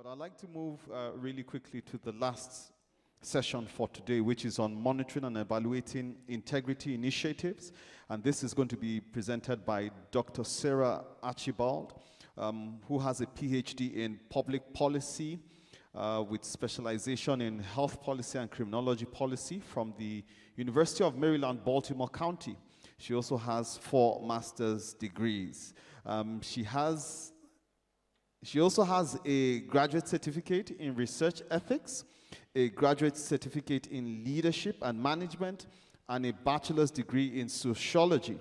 But I'd like to move really quickly to the last session for today, which is on monitoring and evaluating integrity initiatives. And this is going to be presented by Dr. Sarah Archibald, who has a PhD in public policy with specialization in health policy and criminology policy from the University of Maryland, Baltimore County. She also has 4 master's degrees. She also has a graduate certificate in research ethics, a graduate certificate in leadership and management, and a bachelor's degree in sociology.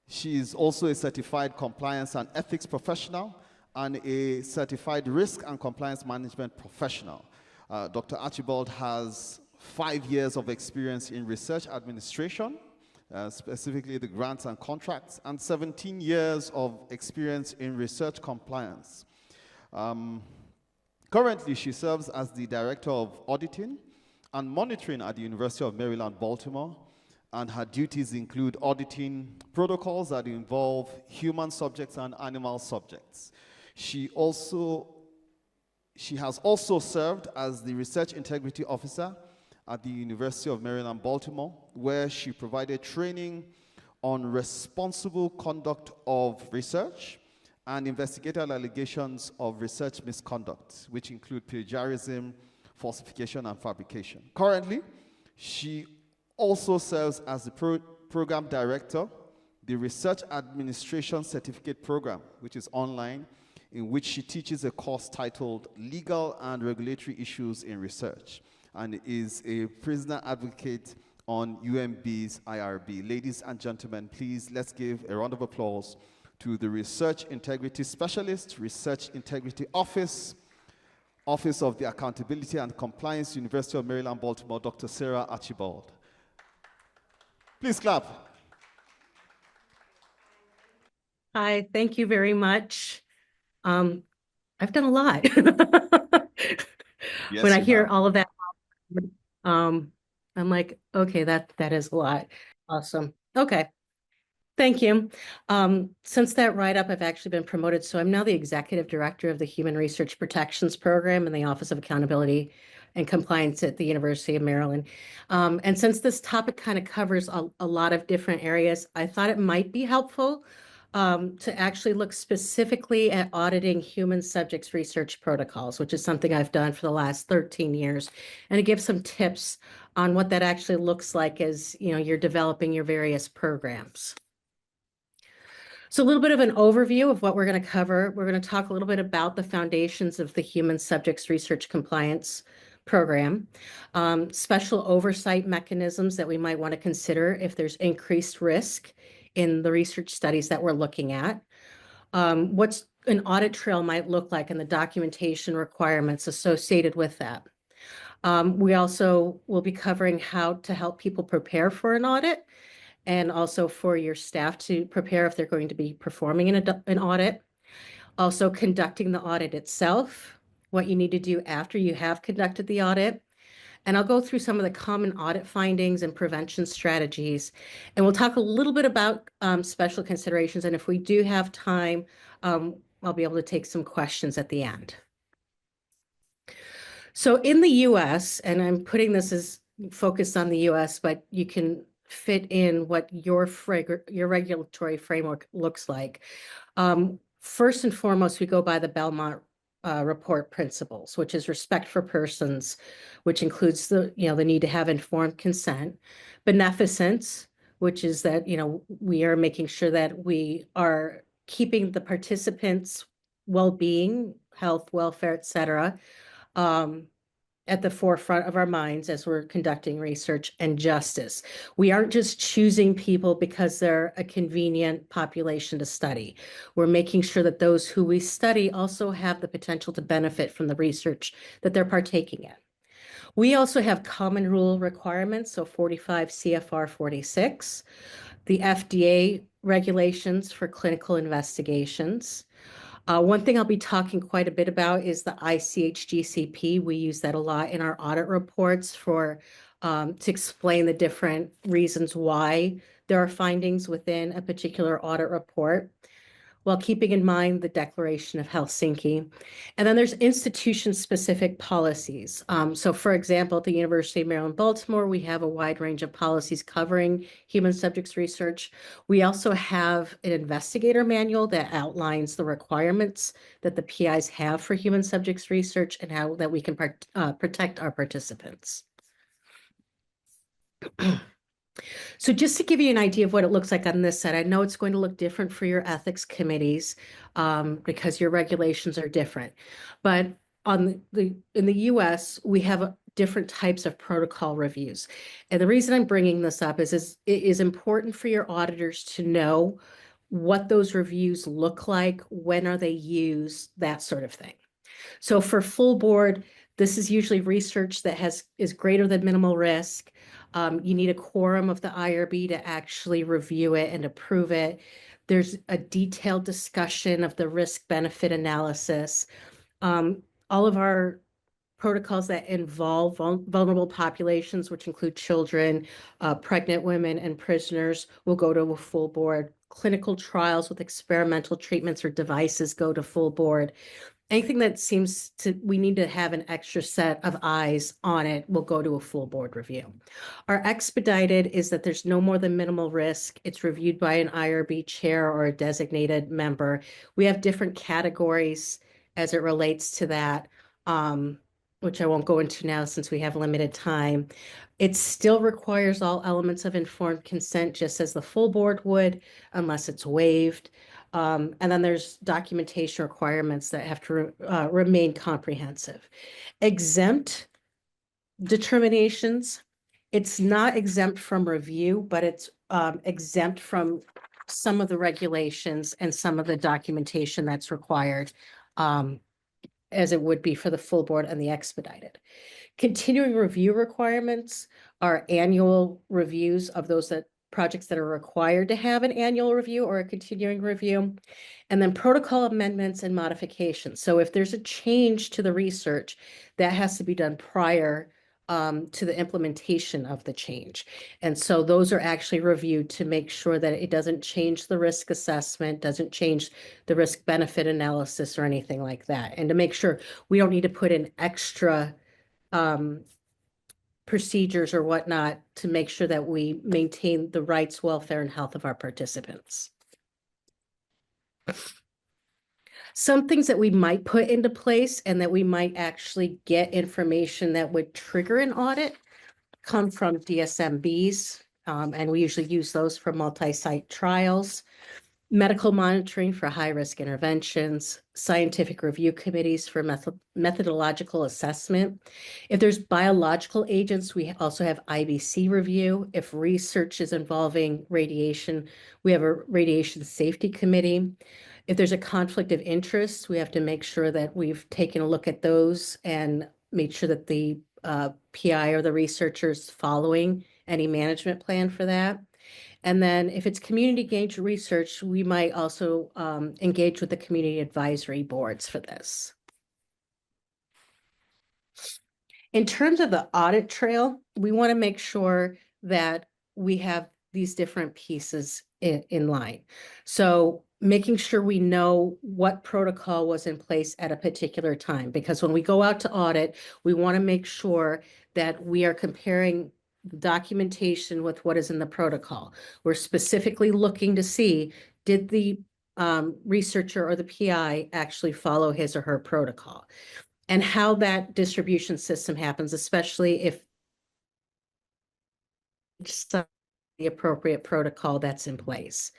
She is also a certified compliance and ethics professional and a certified risk and compliance management professional. Dr. Archibald has 5 years of experience in research administration, specifically the grants and contracts, and 17 years of experience in research compliance. Currently, she serves as the Director of Auditing and Monitoring at the University of Maryland, Baltimore, and her duties include auditing protocols that involve human subjects and animal subjects. She has also served as the Research Integrity Officer at the University of Maryland, Baltimore, where she provided training on responsible conduct of research and investigated allegations of research misconduct, which include plagiarism, falsification, and fabrication. Currently, she also serves as the program director, the Research Administration Certificate Program, which is online, in which she teaches a course titled Legal and Regulatory Issues in Research, and is a prisoner advocate on UMB's IRB. Ladies and gentlemen, please let's give a round of applause to the Research Integrity Specialist, Research Integrity Office of the Accountability and Compliance, University of Maryland, Baltimore, Dr. Sarah Archibald. Please clap. Hi, thank you very much. I've done a lot. Yes, when I hear all of that, I'm like, okay, that is a lot. Awesome. Okay. Thank you. Since that write-up, I've actually been promoted. So I'm now the Executive Director of the Human Research Protections Program in the Office of Accountability and Compliance at the University of Maryland. And since this topic kind of covers a lot of different areas, I thought it might be helpful to actually look specifically at auditing human subjects research protocols, which is something I've done for the last 13 years, and to give some tips on what that actually looks like as you're developing your various programs. So a little bit of an overview of what we're going to cover. We're going to talk a little bit about the foundations of the Human Subjects Research Compliance Program, special oversight mechanisms that we might want to consider if there's increased risk in the research studies that we're looking at, what's an audit trail might look like and the documentation requirements associated with that. We also will be covering how to help people prepare for an audit and also for your staff to prepare if they're going to be performing an audit. Also conducting the audit itself, what you need to do after you have conducted the audit. And I'll go through some of the common audit findings and prevention strategies. And we'll talk a little bit about special considerations. And if we do have time, I'll be able to take some questions at the end. So in the US, and I'm putting this as focused on the US, but you can fit in what your regulatory framework looks like. First and foremost, we go by the Belmont report principles, which is respect for persons, which includes the need to have informed consent, beneficence, which is that we are making sure that we are keeping the participants' well-being, health, welfare, etc., at the forefront of our minds as we're conducting research, and justice. We aren't just choosing people because they're a convenient population to study. We're making sure that those who we study also have the potential to benefit from the research that they're partaking in. We also have common rule requirements, so 45 CFR 46, the FDA regulations for clinical investigations. One thing I'll be talking quite a bit about is the ICH-GCP. We use that a lot in our audit reports to explain the different reasons why there are findings within a particular audit report. while keeping in mind the Declaration of Helsinki. And then there's institution-specific policies. So for example, at the University of Maryland, Baltimore, we have a wide range of policies covering human subjects research. We also have an investigator manual that outlines the requirements that the PIs have for human subjects research and how that we can protect our participants. So just to give you an idea of what it looks like on this side, I know it's going to look different for your ethics committees because your regulations are different. But in the US, we have different types of protocol reviews. And the reason I'm bringing this up is it is important for your auditors to know what those reviews look like, when are they used, that sort of thing. So for full board, this is usually research that is greater than minimal risk. You need a quorum of the IRB to actually review it and approve it. There's a detailed discussion of the risk-benefit analysis. All of our protocols that involve vulnerable populations, which include children, pregnant women, and prisoners, will go to a full board. Clinical trials with experimental treatments or devices go to full board. Anything that seems we need to have an extra set of eyes on it will go to a full board review. Our expedited is that there's no more than minimal risk. It's reviewed by an IRB chair or a designated member. We have different categories as it relates to that, which I won't go into now since we have limited time. It still requires all elements of informed consent, just as the full board would, unless it's waived. And then there's documentation requirements that have to remain comprehensive. Exempt determinations, it's not exempt from review, but it's exempt from some of the regulations and some of the documentation that's required, as it would be for the full board and the expedited. Continuing review requirements are annual reviews of those projects that are required to have an annual review or a continuing review, and then protocol amendments and modifications. So if there's a change to the research, that has to be done prior to the implementation of the change. And so those are actually reviewed to make sure that it doesn't change the risk assessment, doesn't change the risk benefit analysis or anything like that. And to make sure we don't need to put in extra procedures or whatnot to make sure that we maintain the rights, welfare, and health of our participants. Some things that we might put into place and that we might actually get information that would trigger an audit come from DSMBs, and we usually use those for multi-site trials. Medical monitoring for high-risk interventions, scientific review committees for methodological assessment. If there's biological agents, we also have IBC review. If research is involving radiation, we have a radiation safety committee. If there's a conflict of interest, we have to make sure that we've taken a look at those and made sure that the PI or the researcher's following any management plan for that. And then if it's community engaged research, we might also engage with the community advisory boards for this. In terms of the audit trail, we want to make sure that we have these different pieces in line. So making sure we know what protocol was in place at a particular time, because when we go out to audit, we want to make sure that we are comparing documentation with what is in the protocol. We're specifically looking to see, did the researcher or the PI actually follow his or her protocol, and how that distribution system happens, especially if it's the appropriate protocol that's in place,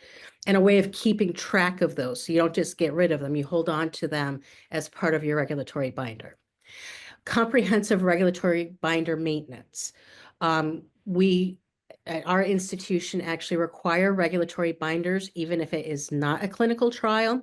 and a way of keeping track of those. So you don't just get rid of them, you hold on to them as part of your regulatory binder. Comprehensive regulatory binder maintenance. We at our institution actually require regulatory binders, even if it is not a clinical trial.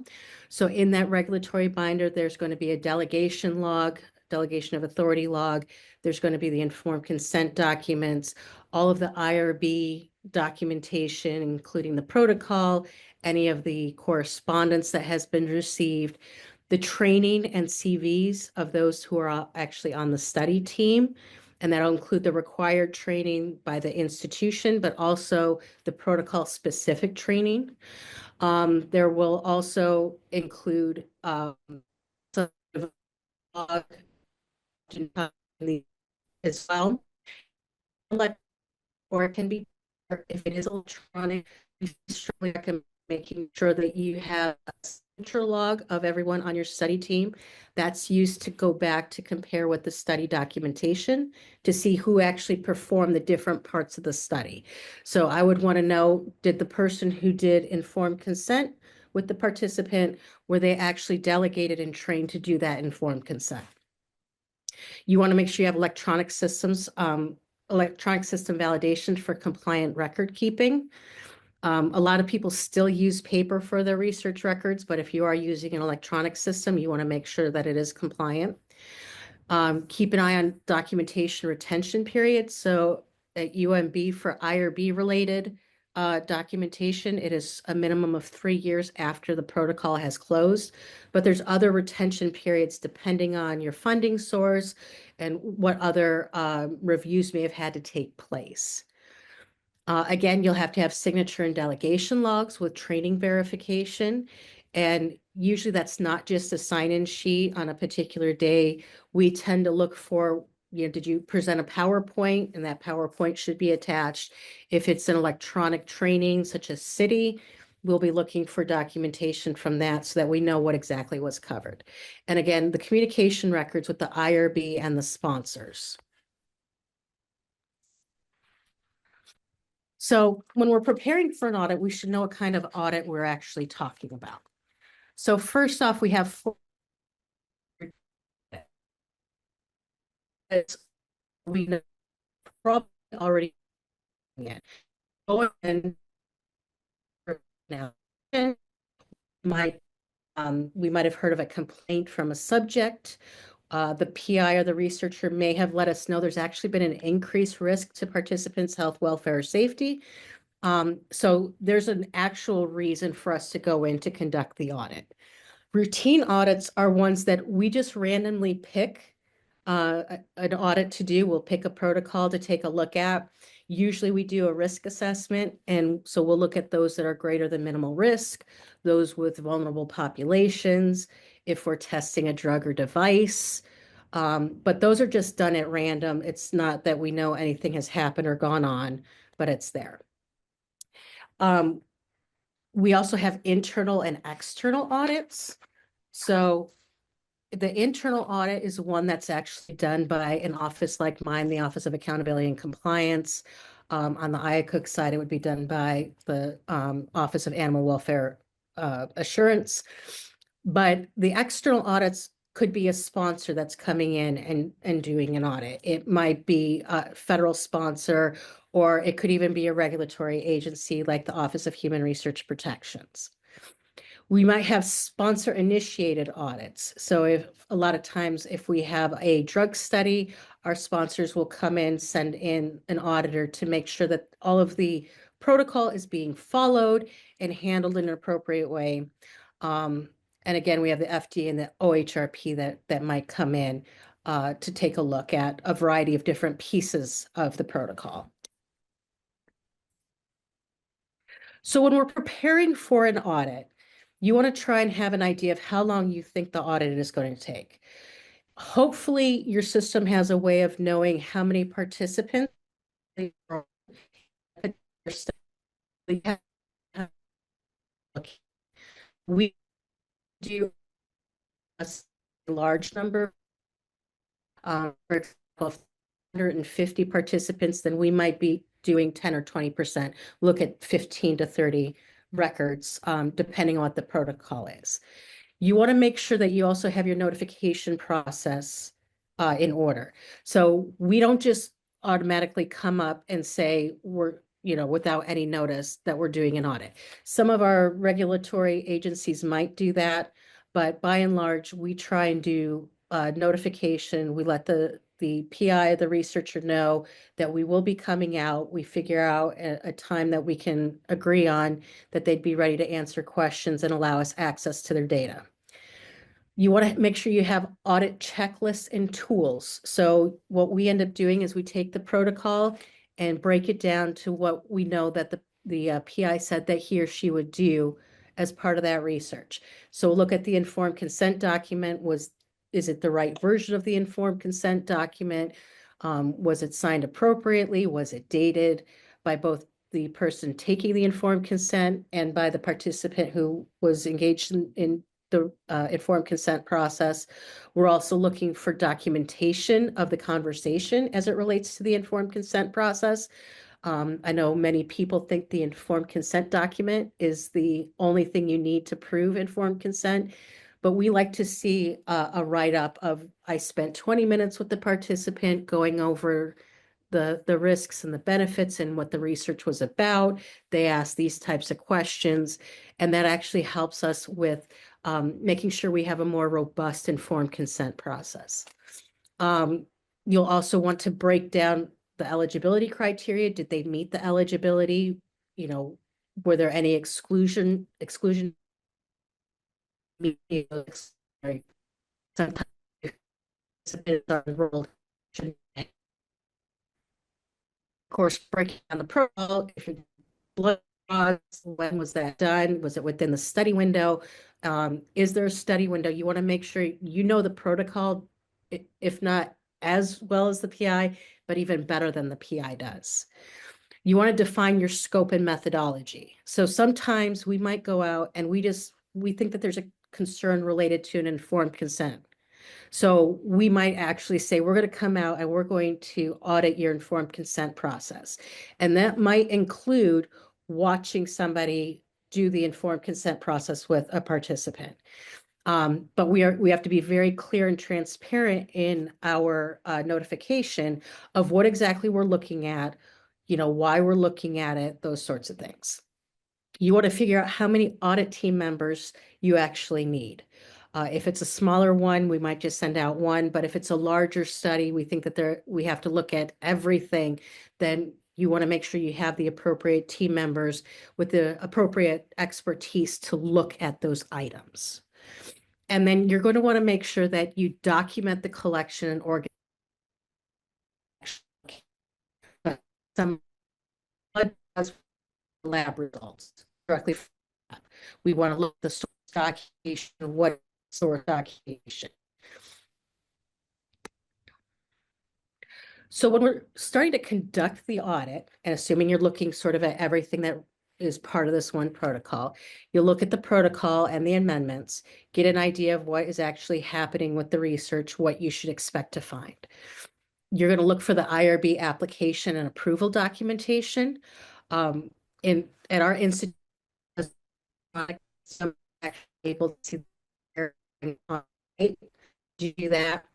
So in that regulatory binder, there's going to be a delegation log, delegation of authority log. There's going to be the informed consent documents, all of the IRB documentation, including the protocol, any of the correspondence that has been received, the training and CVs of those who are actually on the study team, and that'll include the required training by the institution, but also the protocol-specific training. There will also include some log as well. Or it can be, if it is electronic, we strongly recommend making sure that you have a central log of everyone on your study team. That's used to go back to compare with the study documentation to see who actually performed the different parts of the study. So I would want to know, did the person who did informed consent with the participant, were they actually delegated and trained to do that informed consent? You want to make sure you have electronic systems, electronic system validation for compliant record keeping. A lot of people still use paper for their research records, but if you are using an electronic system, you want to make sure that it is compliant. Keep an eye on documentation retention periods. So at UMB for IRB related documentation, it is a minimum of 3 years after the protocol has closed, but there's other retention periods depending on your funding source and what other reviews may have had to take place. Again, you'll have to have signature and delegation logs with training verification. And usually that's not just a sign-in sheet on a particular day. We tend to look for, did you present a PowerPoint? And that PowerPoint should be attached. If it's an electronic training such as Citi, we'll be looking for documentation from that so that we know what exactly was covered. And again, the communication records with the IRB and the sponsors. So when we're preparing for an audit, we should know what kind of audit we're actually talking about. So first off, we have 4. We know probably already it. Now, we might have heard of a complaint from a subject. The PI or the researcher may have let us know there's actually been an increased risk to participants' health, welfare, or safety. So there's an actual reason for us to go in to conduct the audit. Routine audits are ones that we just randomly pick an audit to do. We'll pick a protocol to take a look at. Usually we do a risk assessment, and so we'll look at those that are greater than minimal risk, those with vulnerable populations, if we're testing a drug or device. But those are just done at random. It's not that we know anything has happened or gone on, but it's there. We also have internal and external audits. So the internal audit is one that's actually done by an office like mine, the Office of Accountability and Compliance. On the IACUC side, it would be done by the Office of Animal Welfare Assurance. But the external audits could be a sponsor that's coming in and doing an audit. It might be a federal sponsor, or it could even be a regulatory agency like the Office of Human Research Protections. We might have sponsor-initiated audits. So if a lot of times if we have a drug study, our sponsors will come in, send in an auditor to make sure that all of the protocol is being followed and handled in an appropriate way. And again, we have the FDA and the OHRP that might come in to take a look at a variety of different pieces of the protocol. So when we're preparing for an audit, you want to try and have an idea of how long you think the audit is going to take. Hopefully, your system has a way of knowing how many participants we do a large number. For example, 150 participants, then we might be doing 10 or 20%. Look at 15 to 30 records, depending on what the protocol is. You want to make sure that you also have your notification process in order. So we don't just automatically come up and say we're, without any notice that we're doing an audit. Some of our regulatory agencies might do that, but by and large, we try and do notification. We let the PI, the researcher, know that we will be coming out. We figure out a time that we can agree on that they'd be ready to answer questions and allow us access to their data. You want to make sure you have audit checklists and tools. So what we end up doing is we take the protocol and break it down to what we know that the PI said that he or she would do as part of that research. So look at the informed consent document. Is it the right version of the informed consent document? Was it signed appropriately? Was it dated by both the person taking the informed consent and by the participant who was engaged in the informed consent process? We're also looking for documentation of the conversation as it relates to the informed consent process. I know many people think the informed consent document is the only thing you need to prove informed consent, but we like to see a write-up of, I spent 20 minutes with the participant going over the risks and the benefits and what the research was about. They asked these types of questions, and that actually helps us with making sure we have a more robust informed consent process. You'll also want to break down the eligibility criteria. Did they meet the eligibility? You know, were there any exclusion? Sometimes participants are enrolled. Of course, breaking down the protocol, if you're blood draws, when was that done? Was it within the study window? Is there a study window? You want to make sure you know the protocol, if not as well as the PI, but even better than the PI does. You want to define your scope and methodology. So sometimes we might go out and we think that there's a concern related to an informed consent. So we might actually say, we're going to come out and we're going to audit your informed consent process. And that might include watching somebody do the informed consent process with a participant. But we have to be very clear and transparent in our notification of what exactly we're looking at, you know, why we're looking at it, those sorts of things. You want to figure out how many audit team members you actually need. If it's a smaller one, we might just send out one, but if it's a larger study, we think that we have to look at everything, then you want to make sure you have the appropriate team members with the appropriate expertise to look at those items. And then you're going to want to make sure that you document the collection and organization. Some lab results directly from the lab. We want to look at the source documentation, what source documentation. So when we're starting to conduct the audit, and assuming you're looking sort of at everything that is part of this one protocol, you'll look at the protocol and the amendments, get an idea of what is actually happening with the research, what you should expect to find. You're going to look for the IRB application and approval documentation. At our institute, some actually able to do that.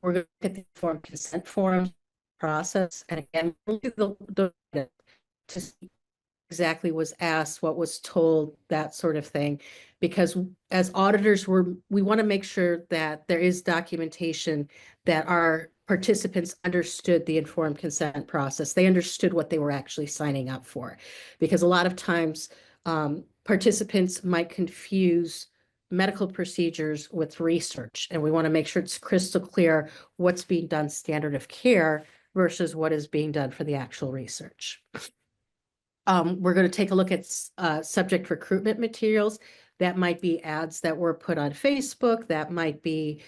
We're going to look at the informed consent form process, and again, we'll do the to see exactly was asked, what was told, that sort of thing, because as auditors, we want to make sure that there is documentation that our participants understood the informed consent process. They understood what they were actually signing up for, because a lot of times participants might confuse medical procedures with research, and we want to make sure it's crystal clear what's being done standard of care versus what is being done for the actual research. We're going to take a look at subject recruitment materials. That might be ads that were put on Facebook. That might be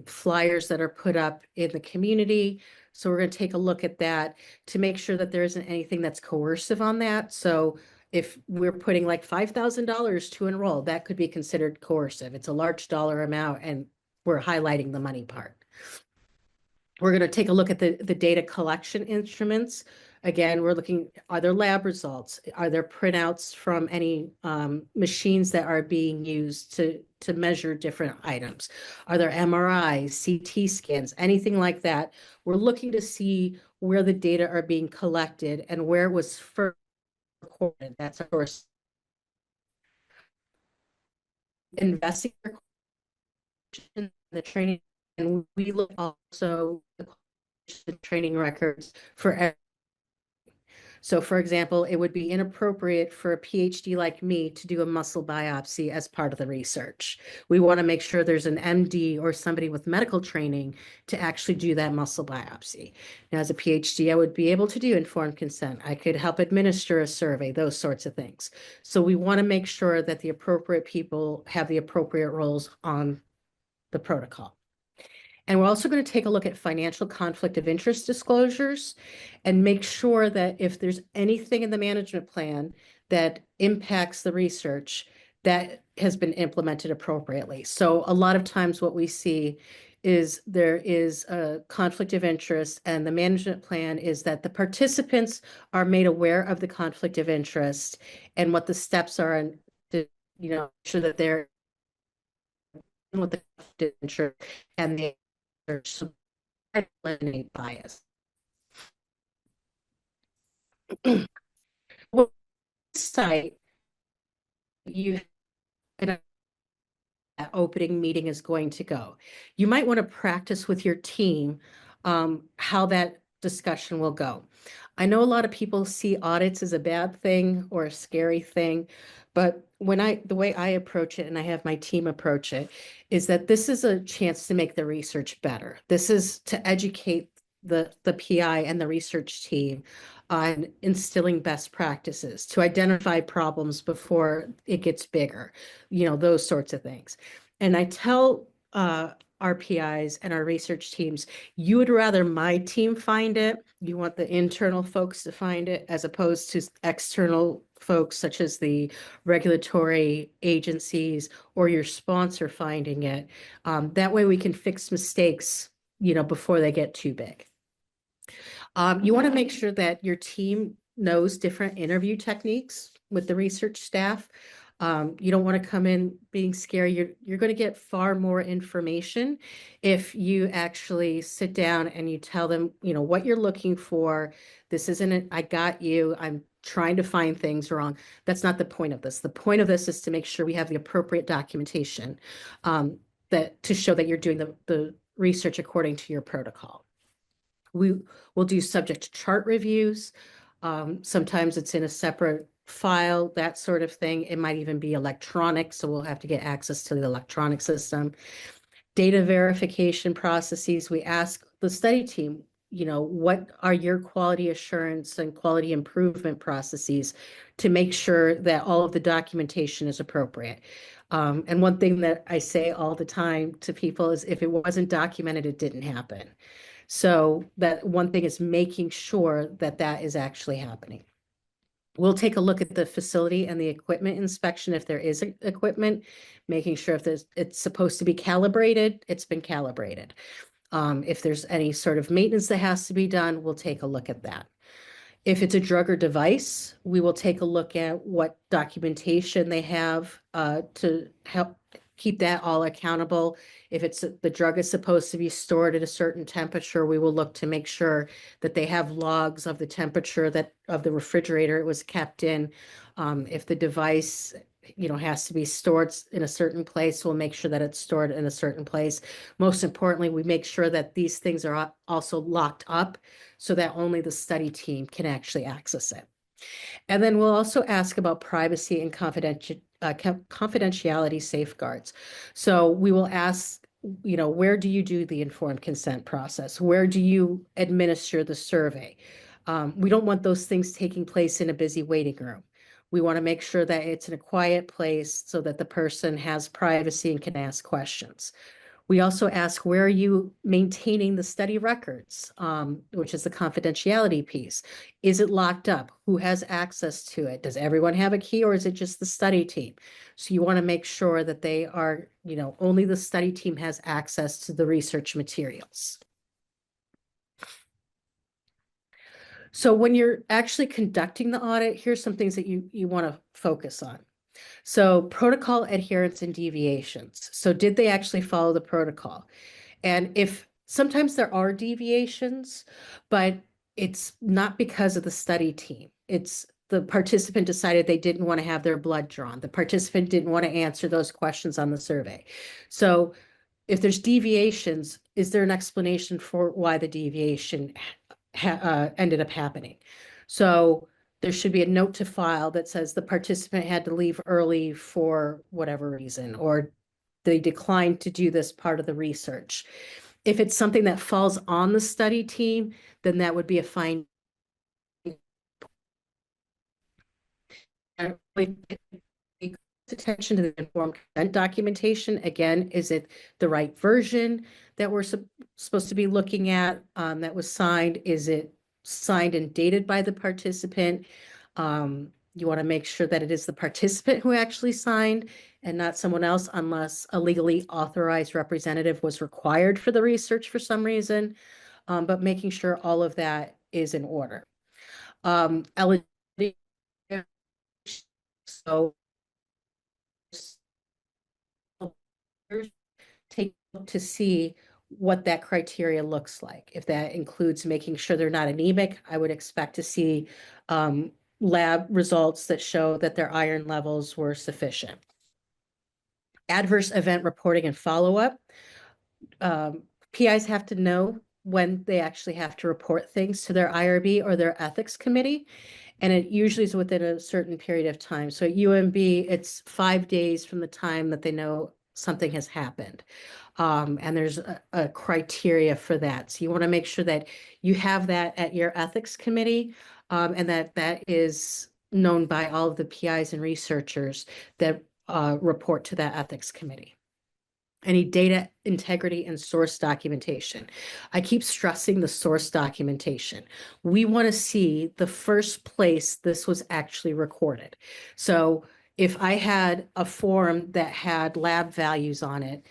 flyers that are put up in the community. So we're going to take a look at that to make sure that there isn't anything that's coercive on that. So if we're putting like $5,000 to enroll, that could be considered coercive. It's a large dollar amount and we're highlighting the money part. We're going to take a look at the data collection instruments. Again, we're looking, are there lab results? Are there printouts from any machines that are being used to measure different items? Are there MRIs, CT scans, anything like that? We're looking to see where the data are being collected and where it was first recorded. That's of course investing in the training, and we look also the training records for every. So for example, it would be inappropriate for a PhD like me to do a muscle biopsy as part of the research. We want to make sure there's an MD or somebody with medical training to actually do that muscle biopsy. Now, as a PhD, I would be able to do informed consent. I could help administer a survey, those sorts of things. So we want to make sure that the appropriate people have the appropriate roles on the protocol. And we're also going to take a look at financial conflict of interest disclosures and make sure that if there's anything in the management plan that impacts the research, that has been implemented appropriately. So a lot of times what we see is there is a conflict of interest, and the management plan is that the participants are made aware of the conflict of interest and what the steps are, and to, sure that they're with the conflict of interest and the eliminate bias. What site you an opening meeting is going to go? You might want to practice with your team how that discussion will go. I know a lot of people see audits as a bad thing or a scary thing, but the way I approach it, and I have my team approach it, is that this is a chance to make the research better. This is to educate the PI and the research team on instilling best practices, to identify problems before it gets bigger, those sorts of things. And I tell our PIs and our research teams, you would rather my team find it, you want the internal folks to find it, as opposed to external folks such as the regulatory agencies or your sponsor finding it. That way we can fix mistakes, before they get too big. You want to make sure that your team knows different interview techniques with the research staff. You don't want to come in being scary. You're going to get far more information if you actually sit down and you tell them, what you're looking for. This isn't I got you. I'm trying to find things wrong. That's not the point of this. The point of this is to make sure we have the appropriate documentation that to show that you're doing the research according to your protocol. We will do subject chart reviews. Sometimes it's in a separate file, that sort of thing. It might even be electronic, so we'll have to get access to the electronic system. Data verification processes. We ask the study team, what are your quality assurance and quality improvement processes to make sure that all of the documentation is appropriate. And one thing that I say all the time to people is if it wasn't documented, it didn't happen. So that one thing is making sure that that is actually happening. We'll take a look at the facility and the equipment inspection if there is equipment, making sure if it's supposed to be calibrated, it's been calibrated. If there's any sort of maintenance that has to be done, we'll take a look at that. If it's a drug or device, we will take a look at what documentation they have to help keep that all accountable. If the drug is supposed to be stored at a certain temperature, we will look to make sure that they have logs of the temperature of the refrigerator it was kept in. If the device, has to be stored in a certain place, we'll make sure that it's stored in a certain place. Most importantly, we make sure that these things are also locked up so that only the study team can actually access it. And then we'll also ask about privacy and confidentiality safeguards. So we will ask, where do you do the informed consent process? Where do you administer the survey? We don't want those things taking place in a busy waiting room. We want to make sure that it's in a quiet place so that the person has privacy and can ask questions. We also ask, where are you maintaining the study records, which is the confidentiality piece? Is it locked up? Who has access to it? Does everyone have a key, or is it just the study team? So you want to make sure that they are, only the study team has access to the research materials. So when you're actually conducting the audit, here's some things that you want to focus on. So protocol adherence and deviations. So did they actually follow the protocol? And if sometimes there are deviations, but it's not because of the study team. It's the participant decided they didn't want to have their blood drawn. The participant didn't want to answer those questions on the survey. So if there's deviations, is there an explanation for why the deviation ended up happening? So there should be a note to file that says the participant had to leave early for whatever reason, or they declined to do this part of the research. If it's something that falls on the study team, then that would be a fine. Attention to the informed consent documentation. Again, is it the right version that we're supposed to be looking at that was signed? Is it signed and dated by the participant? You want to make sure that it is the participant who actually signed and not someone else, unless a legally authorized representative was required for the research for some reason. But making sure all of that is in order. Eligibility. So take a look to see what that criteria looks like. If that includes making sure they're not anemic, I would expect to see lab results that show that their iron levels were sufficient. Adverse event reporting and follow-up. PIs have to know when they actually have to report things to their IRB or their ethics committee, and it usually is within a certain period of time. So at UMB, it's 5 days from the time that they know something has happened. And there's a criteria for that. So you want to make sure that you have that at your ethics committee, and that is known by all of the PIs and researchers that report to that ethics committee. Any data integrity and source documentation. I keep stressing the source documentation. We want to see the first place this was actually recorded. So if I had a form that had lab values on it,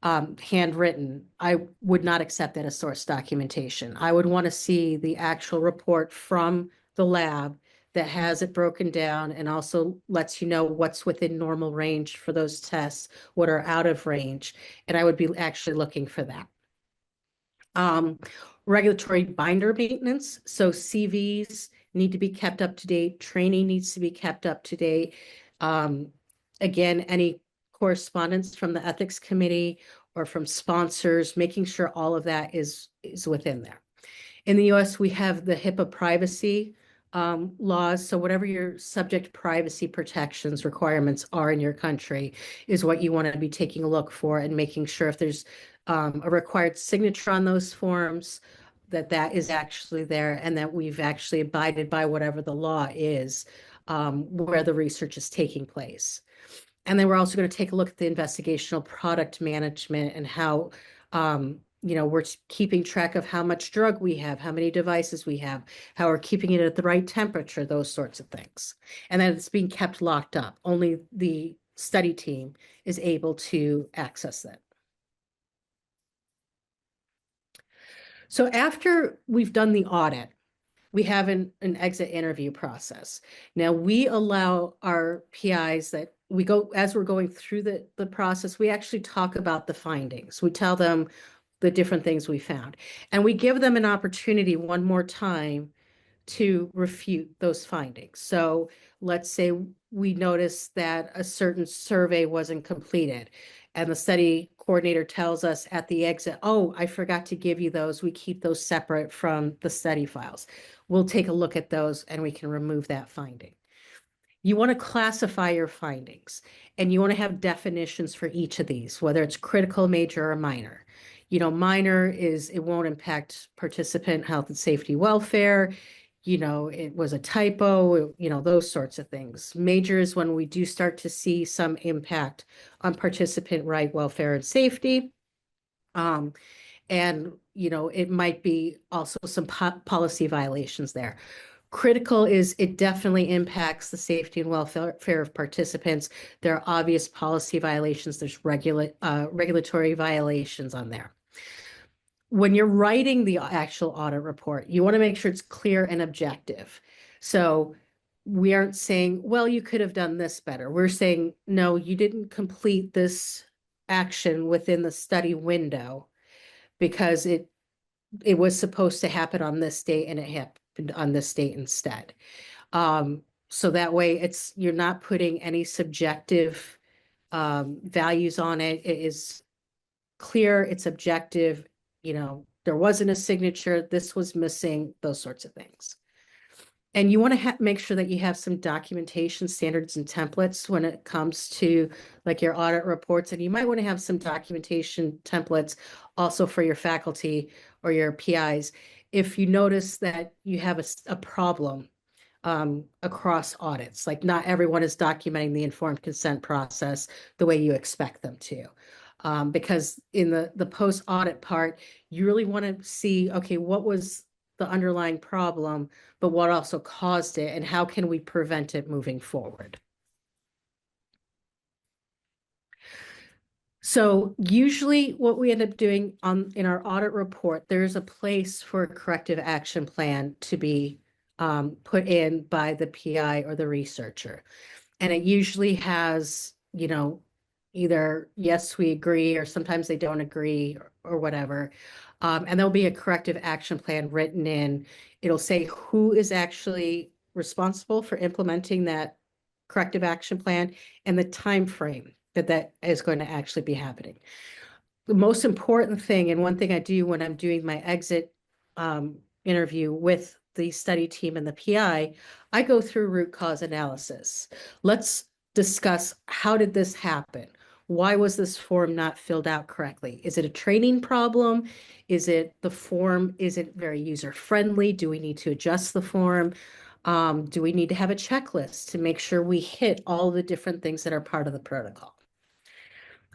handwritten, I would not accept that as source documentation. I would want to see the actual report from the lab that has it broken down and also lets you know what's within normal range for those tests, what are out of range. And I would be actually looking for that. Regulatory binder maintenance. So CVs need to be kept up to date. Training needs to be kept up to date. Again, any correspondence from the ethics committee or from sponsors, making sure all of that is within there. In the US, we have the HIPAA privacy laws. So whatever your subject privacy protections requirements are in your country is what you want to be taking a look for, and making sure if there's a required signature on those forms, that is actually there, and that we've actually abided by whatever the law is where the research is taking place. And then we're also going to take a look at the investigational product management and how we're keeping track of how much drug we have, how many devices we have, how we're keeping it at the right temperature, those sorts of things. And then it's being kept locked up. Only the study team is able to access that. So after we've done the audit, we have an exit interview process. Now we allow our PIs that we go, as we're going through the process, we actually talk about the findings. We tell them the different things we found. And we give them an opportunity one more time to refute those findings. So let's say we notice that a certain survey wasn't completed, and the study coordinator tells us at the exit, oh, I forgot to give you those. We keep those separate from the study files. We'll take a look at those and we can remove that finding. You want to classify your findings, and you want to have definitions for each of these, whether it's critical, major, or minor. Minor is it won't impact participant health and safety welfare. It was a typo, those sorts of things. Major is when we do start to see some impact on participant right, welfare, and safety. And it might be also some policy violations there. Critical is it definitely impacts the safety and welfare of participants. There are obvious policy violations. There's regulatory violations on there. When you're writing the actual audit report, you want to make sure it's clear and objective. So we aren't saying, well, you could have done this better. We're saying, no, you didn't complete this action within the study window because it was supposed to happen on this date and it happened on this date instead. So that way you're not putting any subjective values on it. It is clear, it's objective, there wasn't a signature, this was missing, those sorts of things. And you want to make sure that you have some documentation standards and templates when it comes to like your audit reports. And you might want to have some documentation templates also for your faculty or your PIs. If you notice that you have a problem across audits, like not everyone is documenting the informed consent process the way you expect them to. Because in the post-audit part, you really want to see, okay, what was the underlying problem, but what also caused it, and how can we prevent it moving forward? So usually what we end up doing in our audit report, there's a place for a corrective action plan to be put in by the PI or the researcher. And it usually has, either yes, we agree, or sometimes they don't agree or whatever. And there'll be a corrective action plan written in. It'll say who is actually responsible for implementing that corrective action plan and the time frame that is going to actually be happening. The most important thing, and one thing I do when I'm doing my exit interview with the study team and the PI, I go through root cause analysis. Let's discuss, how did this happen? Why was this form not filled out correctly? Is it a training problem? Is it the form isn't very user-friendly? Do we need to adjust the form? Do we need to have a checklist to make sure we hit all the different things that are part of the protocol?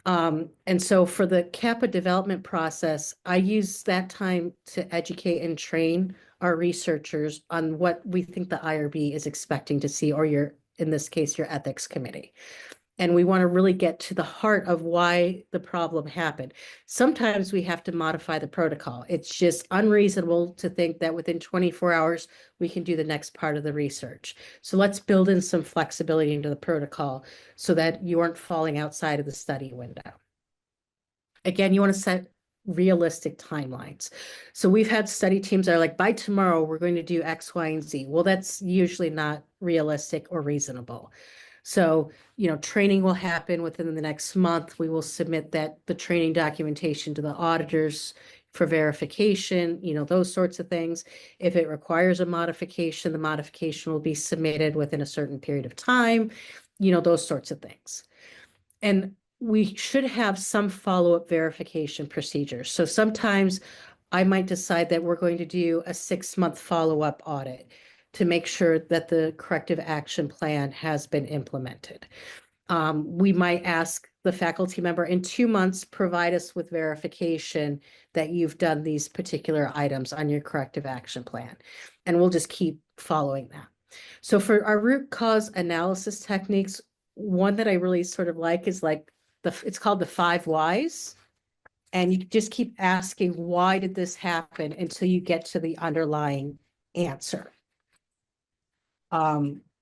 And so for the CAPA development process, I use that time to educate and train our researchers on what we think the IRB is expecting to see, or in this case, your ethics committee. And we want to really get to the heart of why the problem happened. Sometimes we have to modify the protocol. It's just unreasonable to think that within 24 hours, we can do the next part of the research. So let's build in some flexibility into the protocol so that you aren't falling outside of the study window. Again, you want to set realistic timelines. So we've had study teams that are like, by tomorrow, we're going to do X, Y, and Z. Well, that's usually not realistic or reasonable. So, training will happen within the next month. We will submit the training documentation to the auditors for verification, those sorts of things. If it requires a modification, the modification will be submitted within a certain period of time, those sorts of things. And we should have some follow-up verification procedures. So sometimes I might decide that we're going to do a 6-month follow-up audit to make sure that the corrective action plan has been implemented. We might ask the faculty member in 2 months, provide us with verification that you've done these particular items on your corrective action plan. And we'll just keep following that. So for our root cause analysis techniques, one that I really sort of like is like it's called the 5 whys. And you just keep asking, why did this happen, until you get to the underlying answer.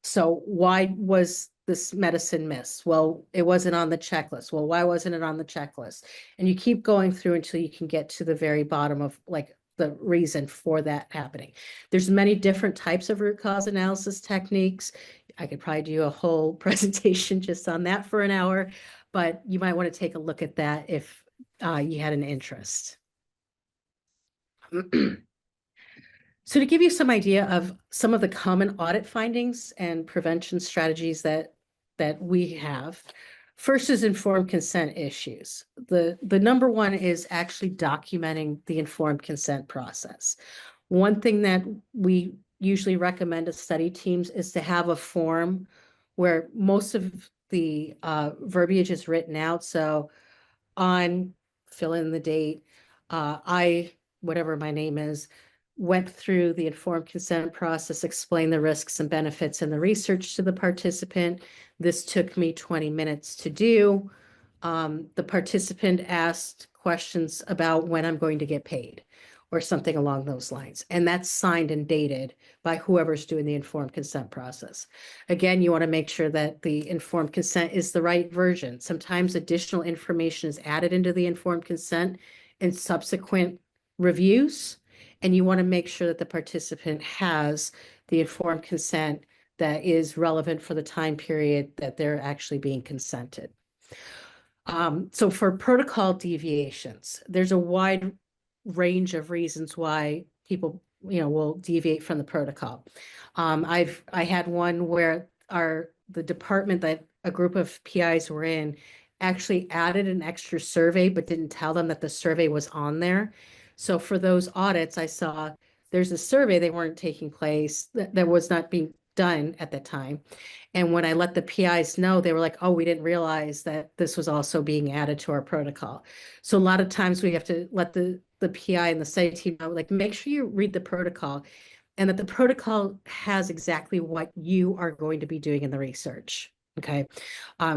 So why was this medicine missed? Well, it wasn't on the checklist. Well, why wasn't it on the checklist? And you keep going through until you can get to the very bottom of like the reason for that happening. There's many different types of root cause analysis techniques. I could probably do a whole presentation just on that for an hour, but you might want to take a look at that if you had an interest. So to give you some idea of some of the common audit findings and prevention strategies that we have, first is informed consent issues. The number one is actually documenting the informed consent process. One thing that we usually recommend to study teams is to have a form where most of the verbiage is written out. So on, fill in the date, whatever my name is, went through the informed consent process, explained the risks and benefits and the research to the participant. This took me 20 minutes to do. The participant asked questions about when I'm going to get paid or something along those lines. And that's signed and dated by whoever's doing the informed consent process. Again, you want to make sure that the informed consent is the right version. Sometimes additional information is added into the informed consent in subsequent reviews. And you want to make sure that the participant has the informed consent that is relevant for the time period that they're actually being consented. So for protocol deviations, there's a wide range of reasons why people will deviate from the protocol. I had one where the department that a group of PIs were in actually added an extra survey, but didn't tell them that the survey was on there. So for those audits, I saw there's a survey they weren't taking place that was not being done at the time. And when I let the PIs know, they were like, oh, we didn't realize that this was also being added to our protocol. So a lot of times we have to let the PI and the study team know, like, make sure you read the protocol and that the protocol has exactly what you are going to be doing in the research. Okay.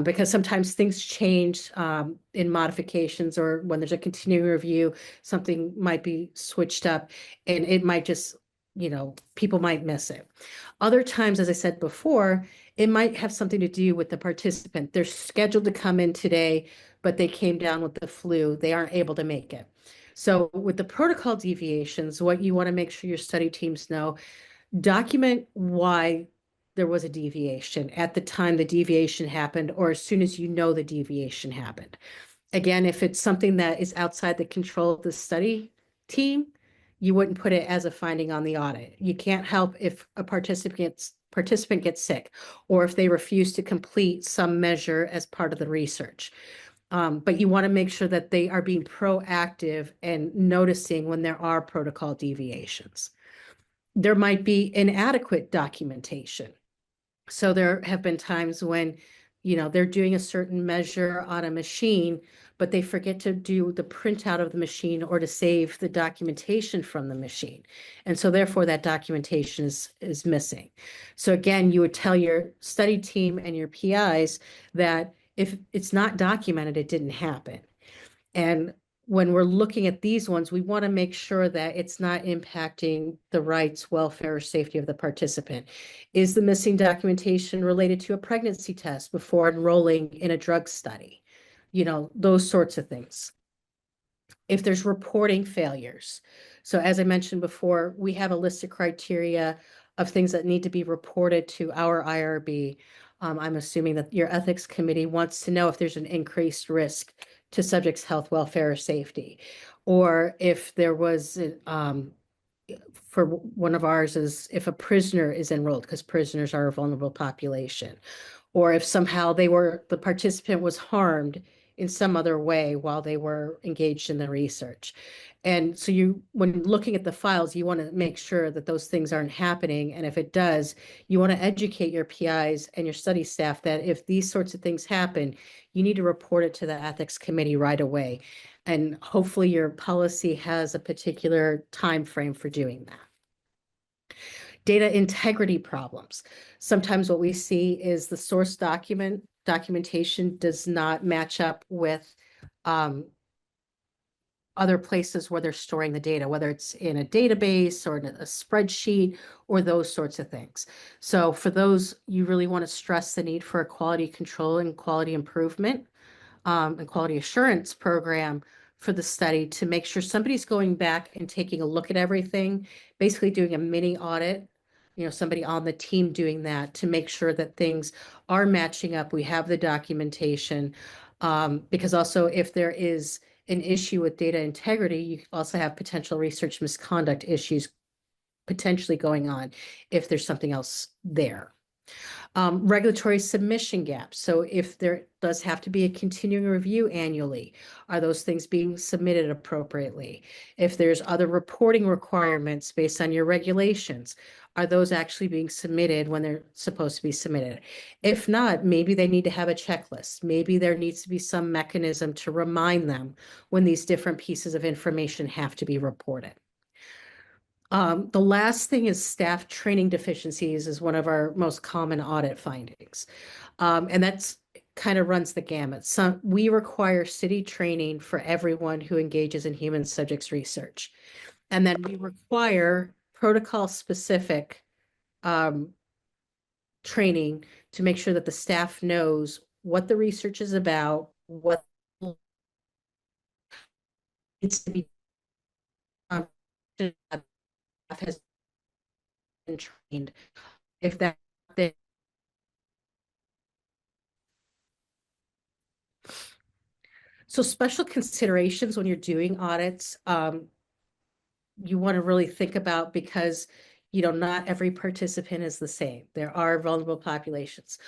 Because sometimes things change in modifications, or when there's a continuing review, something might be switched up and it might just, people might miss it. Other times, as I said before, it might have something to do with the participant. They're scheduled to come in today, but they came down with the flu. They aren't able to make it. So with the protocol deviations, what you want to make sure your study teams know, document why there was a deviation at the time the deviation happened, or as soon as you know the deviation happened. Again, if it's something that is outside the control of the study team, you wouldn't put it as a finding on the audit. You can't help if a participant gets sick, or if they refuse to complete some measure as part of the research. But you want to make sure that they are being proactive and noticing when there are protocol deviations. There might be inadequate documentation. So there have been times when, they're doing a certain measure on a machine, but they forget to do the printout of the machine or to save the documentation from the machine. And so therefore that documentation is missing. So again, you would tell your study team and your PIs that if it's not documented, it didn't happen. And when we're looking at these ones, we want to make sure that it's not impacting the rights, welfare, or safety of the participant. Is the missing documentation related to a pregnancy test before enrolling in a drug study? Those sorts of things. If there's reporting failures. So as I mentioned before, we have a list of criteria of things that need to be reported to our IRB. I'm assuming that your ethics committee wants to know if there's an increased risk to subjects' health, welfare, or safety. Or if there was, for one of ours is if a prisoner is enrolled, because prisoners are a vulnerable population. Or if somehow the participant was harmed in some other way while they were engaged in the research. And so when looking at the files, you want to make sure that those things aren't happening. And if it does, you want to educate your PIs and your study staff that if these sorts of things happen, you need to report it to the ethics committee right away. And hopefully your policy has a particular time frame for doing that. Data integrity problems. Sometimes what we see is the source documentation does not match up with other places where they're storing the data, whether it's in a database or in a spreadsheet or those sorts of things. So for those, you really want to stress the need for a quality control and quality improvement and quality assurance program for the study to make sure somebody's going back and taking a look at everything, basically doing a mini audit, somebody on the team doing that to make sure that things are matching up. We have the documentation, because also if there is an issue with data integrity, you also have potential research misconduct issues potentially going on if there's something else there. Regulatory submission gaps. So if there does have to be a continuing review annually, are those things being submitted appropriately? If there's other reporting requirements based on your regulations, are those actually being submitted when they're supposed to be submitted? If not, maybe they need to have a checklist. Maybe there needs to be some mechanism to remind them when these different pieces of information have to be reported. The last thing is staff training deficiencies is one of our most common audit findings. And that's kind of runs the gamut. We require city training for everyone who engages in human subjects research. And then we require protocol specific training to make sure that the staff knows what the research is about, what needs to be has been trained. If that So special considerations when you're doing audits, you want to really think about, because, not every participant is the same. There are vulnerable populations.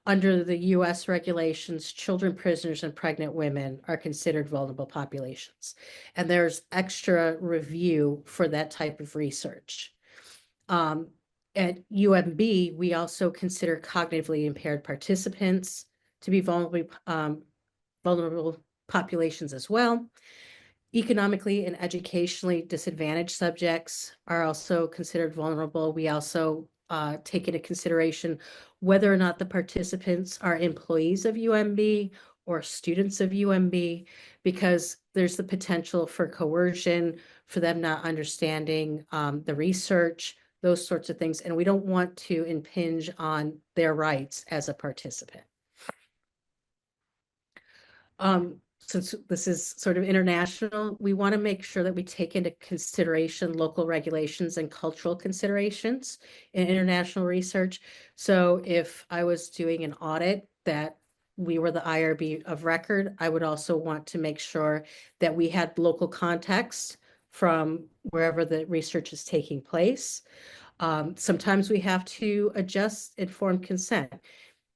Under the US regulations, children, prisoners, and pregnant women are considered vulnerable populations. And there's extra review for that type of research. At UMB, we also consider cognitively impaired participants to be vulnerable populations as well. Economically and educationally disadvantaged subjects are also considered vulnerable. We also take into consideration whether or not the participants are employees of UMB or students of UMB, because there's the potential for coercion, for them not understanding the research, those sorts of things. And we don't want to impinge on their rights as a participant. Since this is sort of international, we want to make sure that we take into consideration local regulations and cultural considerations in international research. So if I was doing an audit that we were the IRB of record, I would also want to make sure that we had local context from wherever the research is taking place. Sometimes we have to adjust informed consent.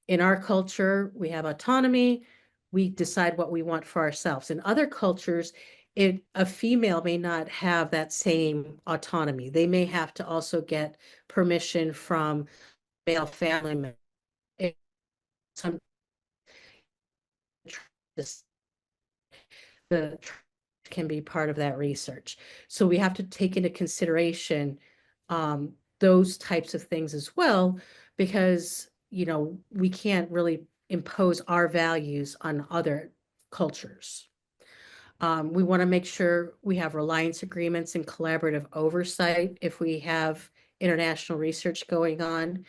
In our culture, we have autonomy. We decide what we want for ourselves. In other cultures, a female may not have that same autonomy. They may have to also get permission from male family members. Some the can be part of that research. So we have to take into consideration those types of things as well, because we can't really impose our values on other cultures. We want to make sure we have reliance agreements and collaborative oversight if we have international research going on.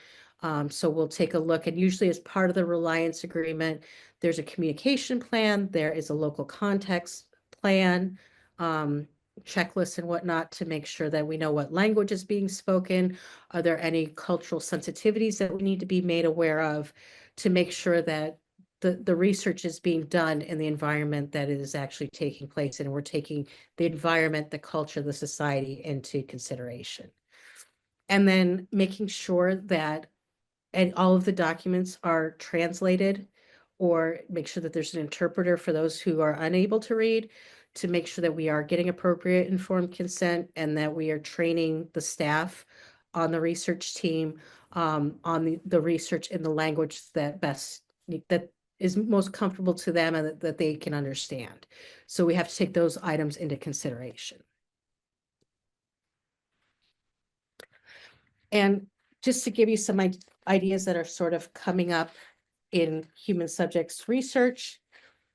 So we'll take a look, and usually as part of the reliance agreement, there's a communication plan, there is a local context plan, checklists and whatnot to make sure that we know what language is being spoken. Are there any cultural sensitivities that we need to be made aware of to make sure that the research is being done in the environment that it is actually taking place, and we're taking the environment, the culture, the society into consideration. And then making sure that all of the documents are translated, or make sure that there's an interpreter for those who are unable to read, to make sure that we are getting appropriate informed consent, and that we are training the staff on the research team on the research in the language that is most comfortable to them and that they can understand. So we have to take those items into consideration. And just to give you some ideas that are sort of coming up in human subjects research,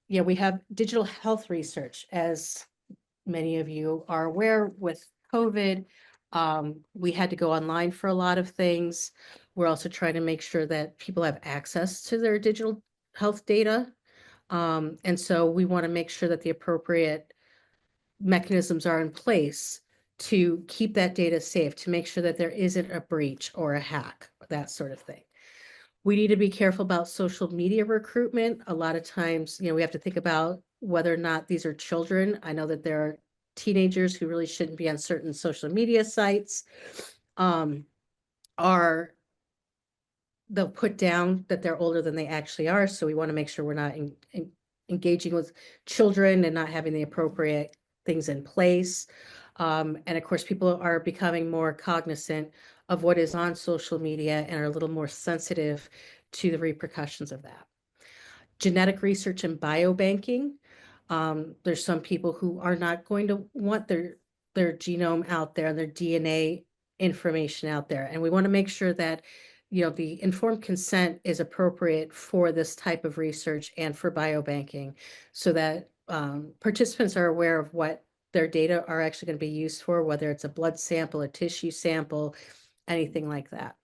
we have digital health research. As many of you are aware, with COVID, we had to go online for a lot of things. We're also trying to make sure that people have access to their digital health data. And so we want to make sure that the appropriate mechanisms are in place to keep that data safe, to make sure that there isn't a breach or a hack, that sort of thing. We need to be careful about social media recruitment. A lot of times, we have to think about whether or not these are children. I know that there are teenagers who really shouldn't be on certain social media sites. They'll put down that they're older than they actually are. So we want to make sure we're not engaging with children and not having the appropriate things in place. And of course, people are becoming more cognizant of what is on social media and are a little more sensitive to the repercussions of that. Genetic research and biobanking. There's some people who are not going to want their genome out there, their DNA information out there. And we want to make sure that the informed consent is appropriate for this type of research and for biobanking, so that participants are aware of what their data are actually going to be used for, whether it's a blood sample, a tissue sample, anything like that.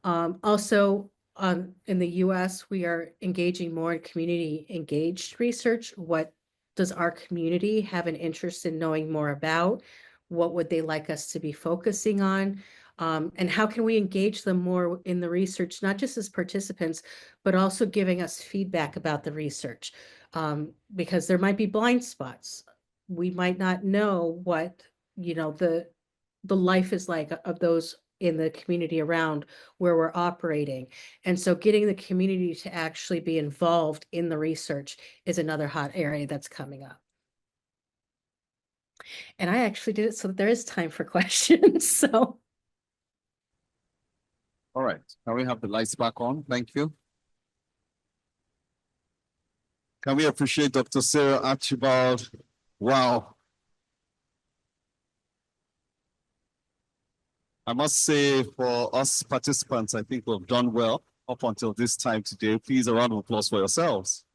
Also, in the US, we are engaging more in community engaged research. What does our community have an interest in knowing more about? What would they like us to be focusing on? And how can we engage them more in the research, not just as participants, but also giving us feedback about the research? Because there might be blind spots. We might not know what, the the life is like of those in the community around where we're operating. And so getting the community to actually be involved in the research is another hot area that's coming up. And I actually did it so that there is time for questions. So. All right, can we have the lights back on? Thank you. Can we appreciate Dr. Sarah Archibald? Wow. I must say, for us participants, I think we've done well up until this time today. Please, a round of applause for yourselves.